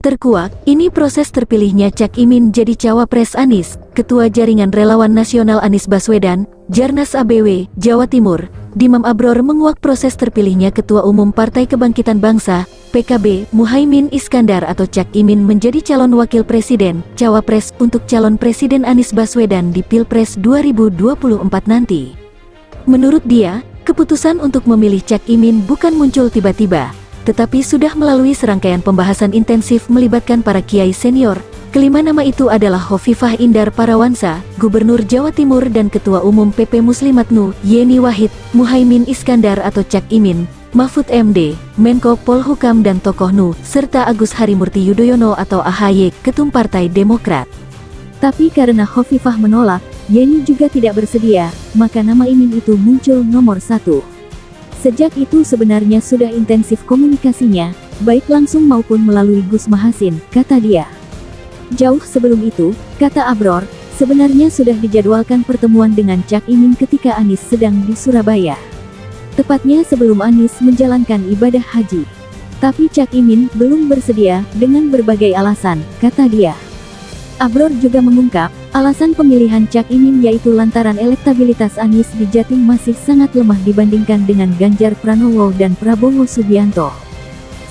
Terkuak, ini proses terpilihnya Cak Imin jadi cawapres Anies. Ketua Jaringan Relawan Nasional Anies Baswedan, Jarnas ABW, Jawa Timur, Dimam Abror menguak proses terpilihnya Ketua Umum Partai Kebangkitan Bangsa, PKB, Muhaimin Iskandar atau Cak Imin menjadi calon wakil presiden, cawapres untuk calon presiden Anies Baswedan di Pilpres 2024 nanti. Menurut dia, keputusan untuk memilih Cak Imin bukan muncul tiba-tiba, tetapi sudah melalui serangkaian pembahasan intensif melibatkan para kiai senior. Kelima nama itu adalah Hovifah Indar Parawansa, Gubernur Jawa Timur dan Ketua Umum PP Muslimat NU, Yeni Wahid, Muhaimin Iskandar atau Cak Imin, Mahfud MD, Menko Polhukam dan tokoh NU, serta Agus Harimurti Yudhoyono atau AHY, Ketum Partai Demokrat. Tapi karena Hovifah menolak, Yeni juga tidak bersedia, maka nama Imin itu muncul nomor 1. Sejak itu sebenarnya sudah intensif komunikasinya, baik langsung maupun melalui Gus Mahasin, kata dia. Jauh sebelum itu, kata Abror, sebenarnya sudah dijadwalkan pertemuan dengan Cak Imin ketika Anies sedang di Surabaya. Tepatnya sebelum Anies menjalankan ibadah haji. Tapi Cak Imin belum bersedia dengan berbagai alasan, kata dia. Abror juga mengungkap, alasan pemilihan Cak Imin yaitu lantaran elektabilitas Anies di Jatim masih sangat lemah dibandingkan dengan Ganjar Pranowo dan Prabowo Subianto.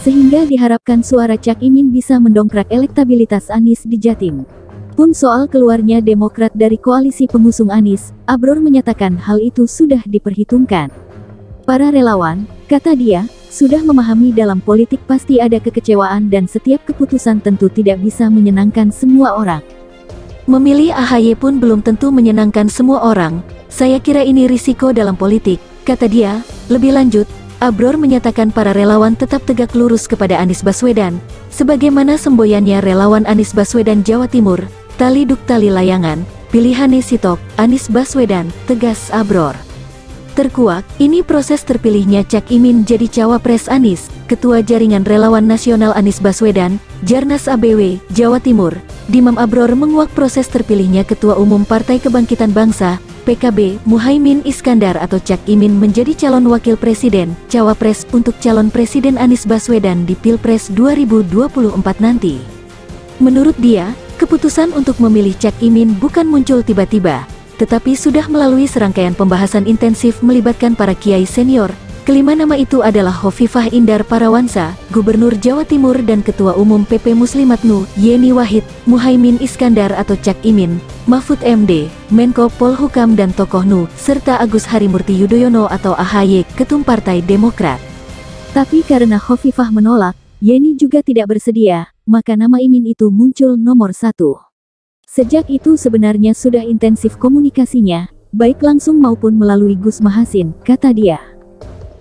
Sehingga diharapkan suara Cak Imin bisa mendongkrak elektabilitas Anies di Jatim. Pun soal keluarnya Demokrat dari koalisi pengusung Anies, Abror menyatakan hal itu sudah diperhitungkan. Para relawan, kata dia, sudah memahami dalam politik pasti ada kekecewaan dan setiap keputusan tentu tidak bisa menyenangkan semua orang. Memilih AHY pun belum tentu menyenangkan semua orang. Saya kira ini risiko dalam politik, kata dia. Lebih lanjut, Abror menyatakan para relawan tetap tegak lurus kepada Anies Baswedan, sebagaimana semboyannya relawan Anies Baswedan Jawa Timur, tali duk tali layangan, pilihane sitok, Anies Baswedan, tegas Abror. Terkuak, ini proses terpilihnya Cak Imin jadi cawapres Anies. Ketua Jaringan Relawan Nasional Anies Baswedan, Jarnas ABW, Jawa Timur, Dimam Abror menguak proses terpilihnya Ketua Umum Partai Kebangkitan Bangsa, PKB, Muhaimin Iskandar atau Cak Imin menjadi calon wakil presiden, cawapres untuk calon presiden Anies Baswedan di Pilpres 2024 nanti. Menurut dia, keputusan untuk memilih Cak Imin bukan muncul tiba-tiba, tetapi sudah melalui serangkaian pembahasan intensif melibatkan para kiai senior. Kelima nama itu adalah Hovifah Indar Parawansa, Gubernur Jawa Timur dan Ketua Umum PP Muslimat NU, Yeni Wahid, Muhaimin Iskandar atau Cak Imin, Mahfud MD, Menko Polhukam dan tokoh NU, serta Agus Harimurti Yudhoyono atau AHY, Ketum Partai Demokrat. Tapi karena Hovifah menolak, Yeni juga tidak bersedia, maka nama Imin itu muncul nomor 1. Sejak itu sebenarnya sudah intensif komunikasinya, baik langsung maupun melalui Gus Mahasin, kata dia.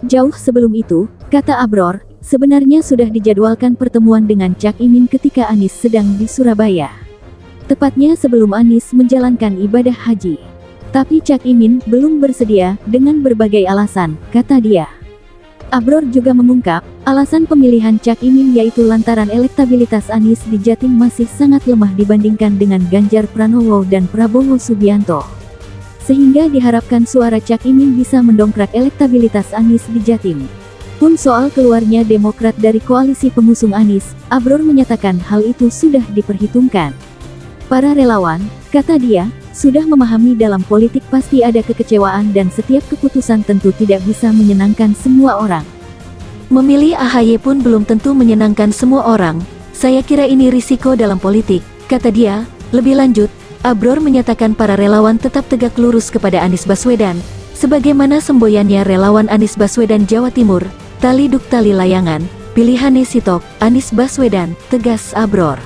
Jauh sebelum itu, kata Abror, sebenarnya sudah dijadwalkan pertemuan dengan Cak Imin ketika Anies sedang di Surabaya. Tepatnya sebelum Anies menjalankan ibadah haji. Tapi Cak Imin belum bersedia dengan berbagai alasan, kata dia. Abror juga mengungkap, alasan pemilihan Cak Imin yaitu lantaran elektabilitas Anies di Jatim masih sangat lemah dibandingkan dengan Ganjar Pranowo dan Prabowo Subianto. Sehingga diharapkan suara Cak Imin bisa mendongkrak elektabilitas Anies di Jatim. Pun soal keluarnya Demokrat dari koalisi pengusung Anies, Abror menyatakan hal itu sudah diperhitungkan. Para relawan, kata dia, sudah memahami dalam politik pasti ada kekecewaan dan setiap keputusan tentu tidak bisa menyenangkan semua orang. Memilih AHY pun belum tentu menyenangkan semua orang. Saya kira ini risiko dalam politik, kata dia. Lebih lanjut, Abror menyatakan para relawan tetap tegak lurus kepada Anies Baswedan, sebagaimana semboyannya relawan Anies Baswedan Jawa Timur, tali duk tali layangan, pilihane sitok, Anies Baswedan, tegas Abror.